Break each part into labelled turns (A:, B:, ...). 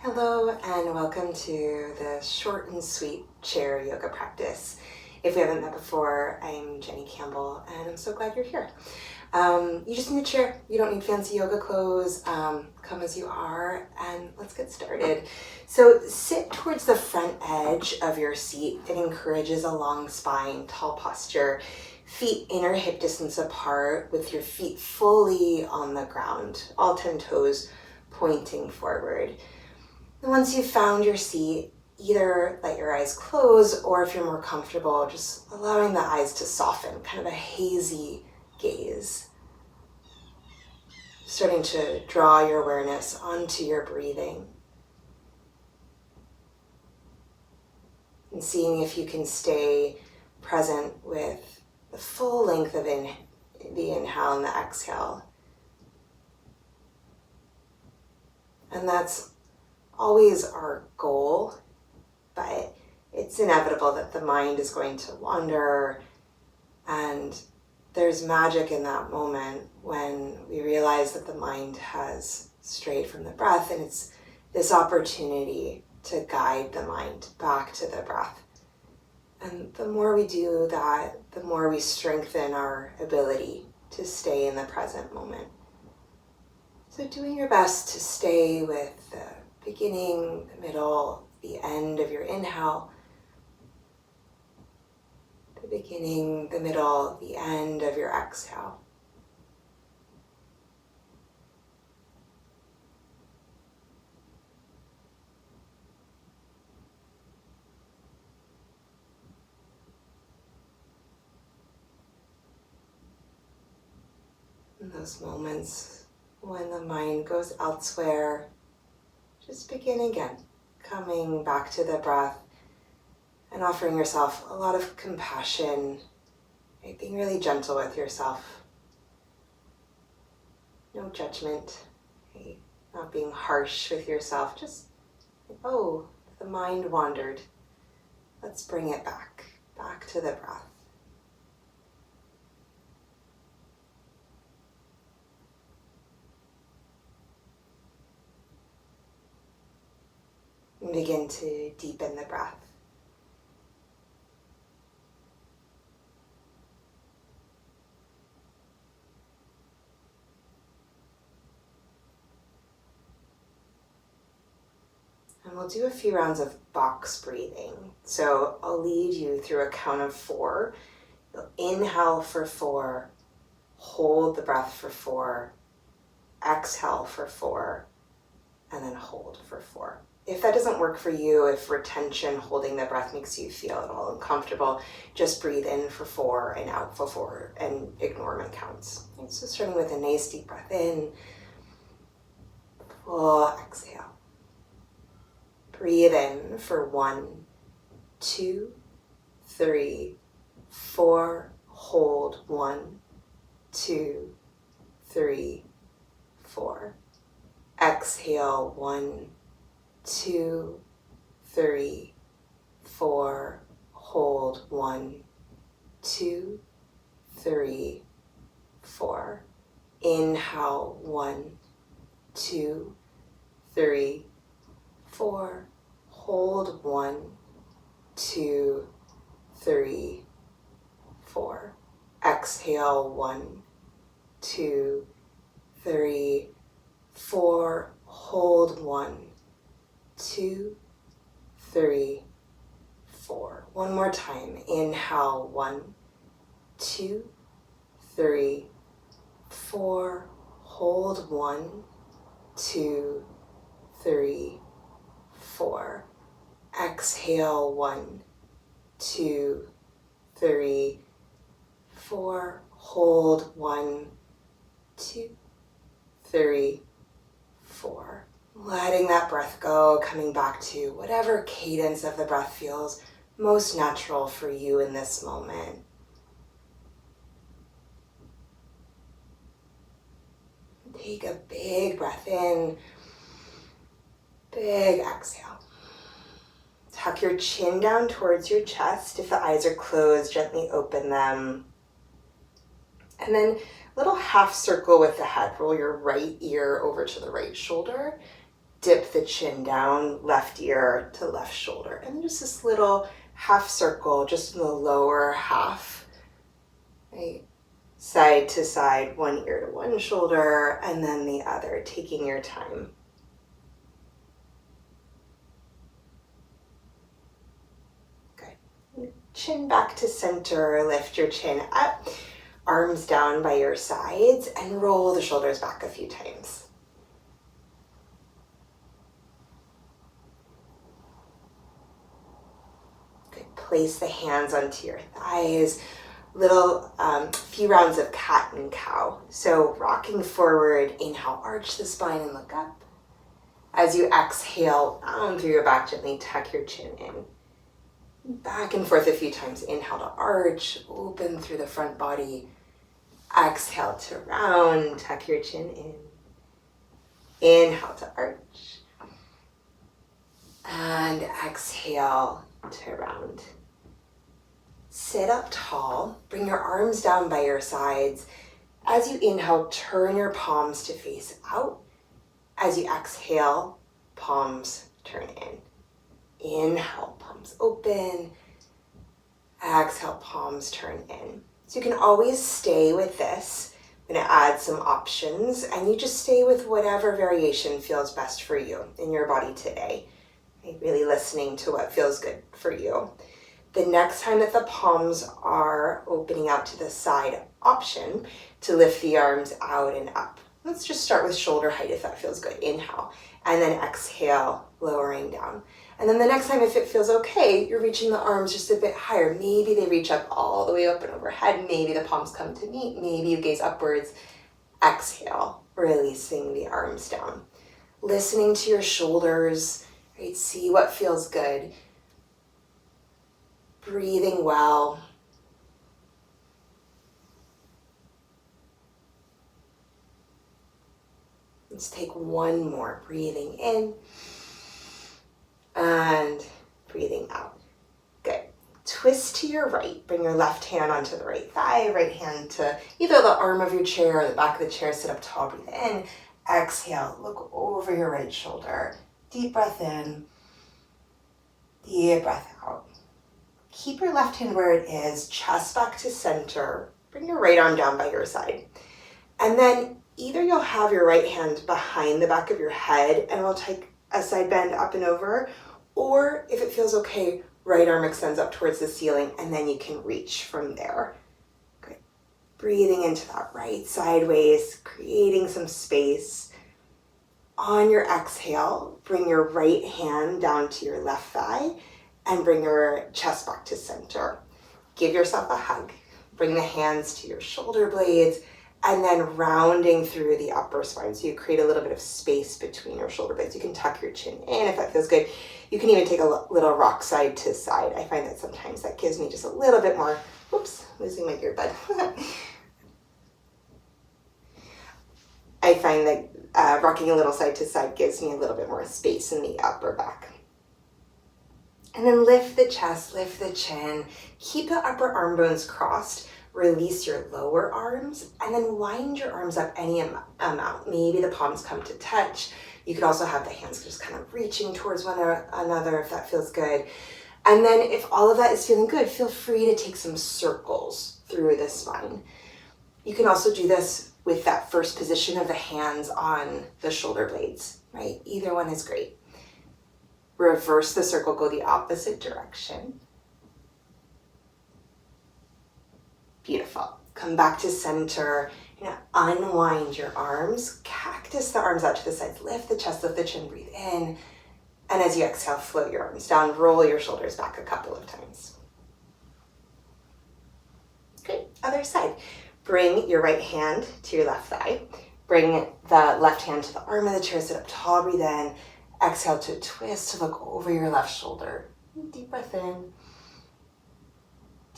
A: Hello and welcome to the short and sweet chair yoga practice. If we haven't met before, I'm Jenny Campbell and I'm so glad you're here. You just need a chair. You don't need fancy yoga clothes. Come as you are and let's get started. So sit towards the front edge of your seat. It encourages a long spine, tall posture, feet inner hip distance apart with your feet fully on the ground, all 10 toes pointing forward. And once you've found your seat, either let your eyes close or if you're more comfortable, just allowing the eyes to soften, kind of a hazy gaze. Starting to draw your awareness onto your breathing. And seeing if you can stay present with the full length of the inhale and the exhale. And that's always our goal, but it's inevitable that the mind is going to wander, and there's magic in that moment when we realize that the mind has strayed from the breath, and it's this opportunity to guide the mind back to the breath. And the more we do that, the more we strengthen our ability to stay in the present moment. So doing your best to stay with the beginning, the middle, the end of your inhale, the beginning, the middle, the end of your exhale. In those moments when the mind goes elsewhere, just begin again, coming back to the breath and offering yourself a lot of compassion, right? Being really gentle with yourself. No judgment, right? Not being harsh with yourself, just, oh, the mind wandered. Let's bring it back to the breath. And begin to deepen the breath. And we'll do a few rounds of box breathing. So I'll lead you through a count of 4. You'll inhale for 4, hold the breath for 4, exhale for 4, and then hold for 4. If that doesn't work for you, if retention, holding the breath makes you feel at all uncomfortable, just breathe in for 4 and out for 4 and ignore my counts. And so starting with a nice deep breath in, full exhale. Breathe in for 1, 2, 3, 4, hold 1, 2, 3, 4. Exhale 1, 2, 3, 4, hold 1, 2, 3, 4. Inhale 1, 2, 3, 4, hold 1, 2, 3, 4. Exhale 1, 2, 3, 4, hold 1, 2, 3, 4. One more time. Inhale 1, 2, 3, 4. Hold 1, 2, 3, 4. Exhale 1, 2, 3, 4. Hold 1, 2, 3, 4. Letting that breath go, coming back to whatever cadence of the breath feels most natural for you in this moment. Take a big breath in, big exhale. Tuck your chin down towards your chest. If the eyes are closed, gently open them. And then a little half circle with the head. Roll your right ear over to the right shoulder dip the chin down, left ear to left shoulder. And just this little half circle, just in the lower half, right? Side to side, one ear to one shoulder, and then the other, taking your time. Good. Chin back to center, lift your chin up, arms down by your sides, and roll the shoulders back a few times. Good. Place the hands onto your thighs. Little few rounds of cat and cow. So rocking forward, inhale, arch the spine and look up. As you exhale, down through your back, gently tuck your chin in. Back and forth a few times. Inhale to arch, open through the front body. Exhale to round, tuck your chin in. Inhale to arch. And exhale to round. Sit up tall, bring your arms down by your sides. As you inhale, turn your palms to face out. As you exhale, palms turn in. Inhale, palms open. Exhale, palms turn in. So you can always stay with this. I'm going to add some options, and you just stay with whatever variation feels best for you in your body today. Really listening to what feels good for you. The next time that the palms are opening out to the side, option to lift the arms out and up. Let's just start with shoulder height if that feels good. Inhale, and then exhale, lowering down. And then the next time, if it feels okay, you're reaching the arms just a bit higher. Maybe they reach up all the way up and overhead. Maybe the palms come to meet. Maybe you gaze upwards. Exhale, releasing the arms down. Listening to your shoulders, right? See what feels good. Breathing well. Let's take one more. Breathing in and breathing out. Good. Twist to your right. Bring your left hand onto the right thigh, right hand to either the arm of your chair or the back of the chair. Sit up tall, breathe in. Exhale, look over your right shoulder. Deep breath in. Deep breath out. Keep your left hand where it is, chest back to center. Bring your right arm down by your side. And then either you'll have your right hand behind the back of your head and we'll take a side bend up and over, or if it feels okay, right arm extends up towards the ceiling and then you can reach from there. Good. Breathing into that right sideways, creating some space. On your exhale, bring your right hand down to your left thigh and bring your chest back to center. Give yourself a hug. Bring the hands to your shoulder blades and then rounding through the upper spine. So you create a little bit of space between your shoulder blades. You can tuck your chin in if that feels good. You can even take a little rock side to side. I find that sometimes that gives me just a little bit more, whoops, losing my earbud. I find that rocking a little side to side gives me a little bit more space in the upper back. And then lift the chest, lift the chin, keep the upper arm bones crossed, release your lower arms, and then wind your arms up any amount. Maybe the palms come to touch. You could also have the hands just kind of reaching towards one another if that feels good. And then if all of that is feeling good, feel free to take some circles through the spine. You can also do this with that first position of the hands on the shoulder blades, right? Either one is great. Reverse the circle, go the opposite direction. Beautiful. Come back to center. You're gonna unwind your arms, cactus the arms out to the sides, lift the chest, lift the chin, breathe in. And as you exhale, float your arms down, roll your shoulders back a couple of times. Great, other side. Bring your right hand to your left thigh. Bring the left hand to the arm of the chair, sit up tall, breathe in. Exhale to twist, to look over your left shoulder. Deep breath in.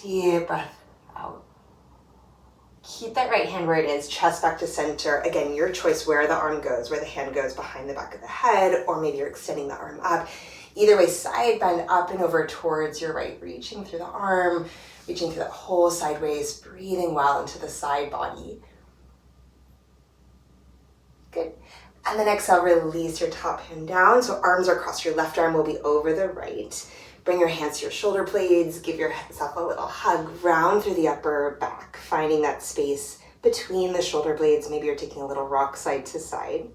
A: Deep breath out. Keep that right hand where it is, chest back to center. Again, your choice where the arm goes, where the hand goes behind the back of the head, or maybe you're extending the arm up. Either way, side bend up and over towards your right, reaching through the arm, reaching through that whole sideways, breathing well into the side body. Good. And then exhale, release your top hand down. So arms are crossed. Your left arm will be over the right. Bring your hands to your shoulder blades. Give yourself a little hug. Round through the upper back, finding that space between the shoulder blades. Maybe you're taking a little rock side to side.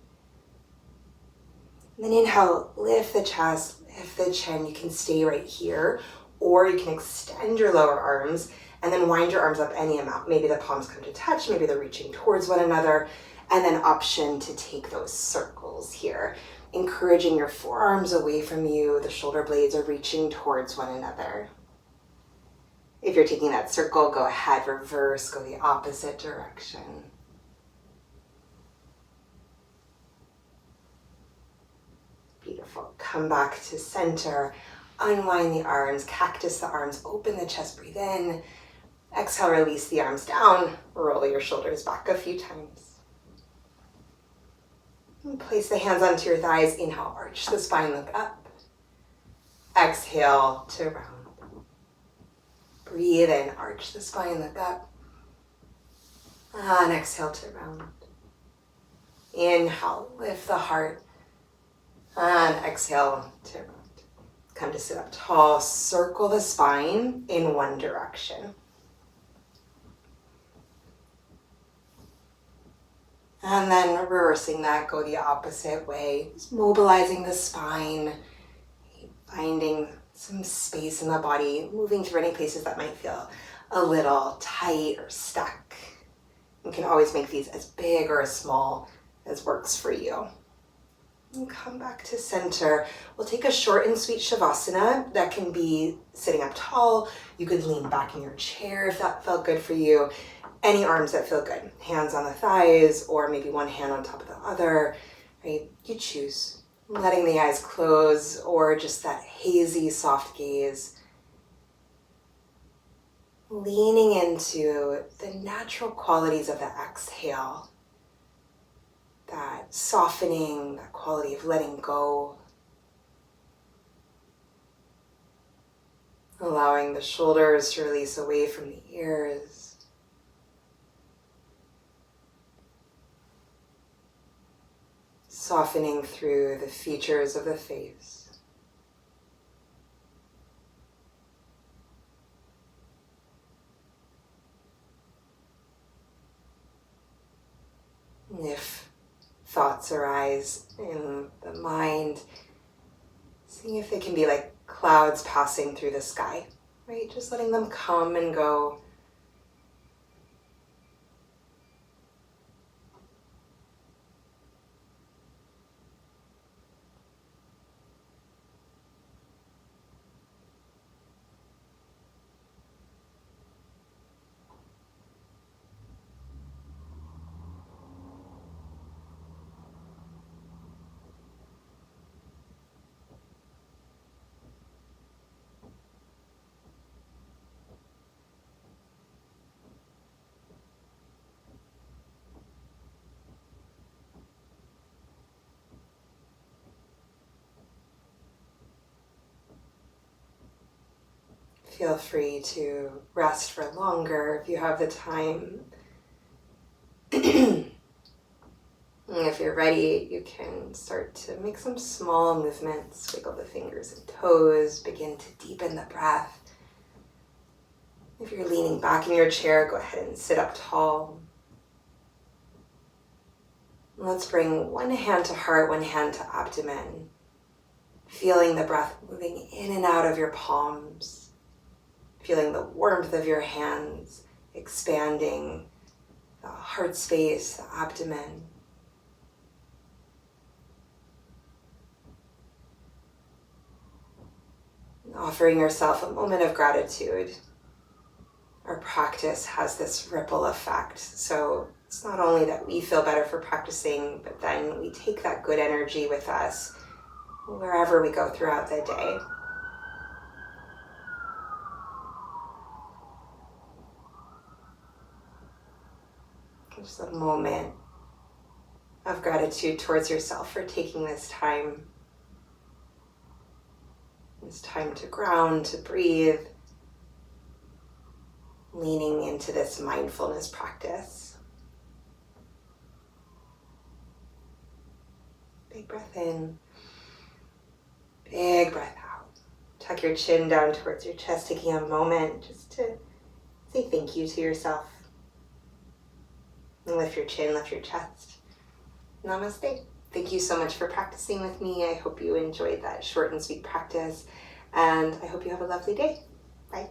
A: And then inhale, lift the chest, lift the chin. You can stay right here, or you can extend your lower arms and then wind your arms up any amount. Maybe the palms come to touch, maybe they're reaching towards one another, and then option to take those circles here, encouraging your forearms away from you. The shoulder blades are reaching towards one another. If you're taking that circle, go ahead, reverse, go the opposite direction. Beautiful. Come back to center. Unwind the arms, cactus the arms, open the chest, breathe in. Exhale, release the arms down. Roll your shoulders back a few times. And place the hands onto your thighs. Inhale, arch the spine, look up. Exhale to round. Breathe in, arch the spine, look up. And exhale to round. Inhale, lift the heart. And exhale to round. Come to sit up tall, circle the spine in one direction. And then reversing that, go the opposite way. Just mobilizing the spine, finding some space in the body, moving through any places that might feel a little tight or stuck. You can always make these as big or as small as works for you. And come back to center. We'll take a short and sweet Shavasana. That can be sitting up tall. You could lean back in your chair if that felt good for you. Any arms that feel good. Hands on the thighs, or maybe one hand on top of the other, right? You choose. Letting the eyes close, or just that hazy, soft gaze. Leaning into the natural qualities of the exhale. That softening, that quality of letting go. Allowing the shoulders to release away from the ears. Softening through the features of the face. If thoughts arise in the mind, seeing if they can be like clouds passing through the sky, right? Just letting them come and go. Feel free to rest for longer if you have the time. If you're ready, you can start to make some small movements. Wiggle the fingers and toes. Begin to deepen the breath. If you're leaning back in your chair, go ahead and sit up tall. Let's bring one hand to heart, one hand to abdomen. Feeling the breath moving in and out of your palms. Feeling the warmth of your hands expanding the heart space, the abdomen. And offering yourself a moment of gratitude. Our practice has this ripple effect. So it's not only that we feel better for practicing, but then we take that good energy with us wherever we go throughout the day. Just a moment of gratitude towards yourself for taking this time. It's time to ground, to breathe, leaning into this mindfulness practice. Big breath in. Big breath out. Tuck your chin down towards your chest, taking a moment just to say thank you to yourself. And lift your chin, lift your chest. Namaste. Thank you so much for practicing with me. I hope you enjoyed that short and sweet practice, and I hope you have a lovely day. Bye.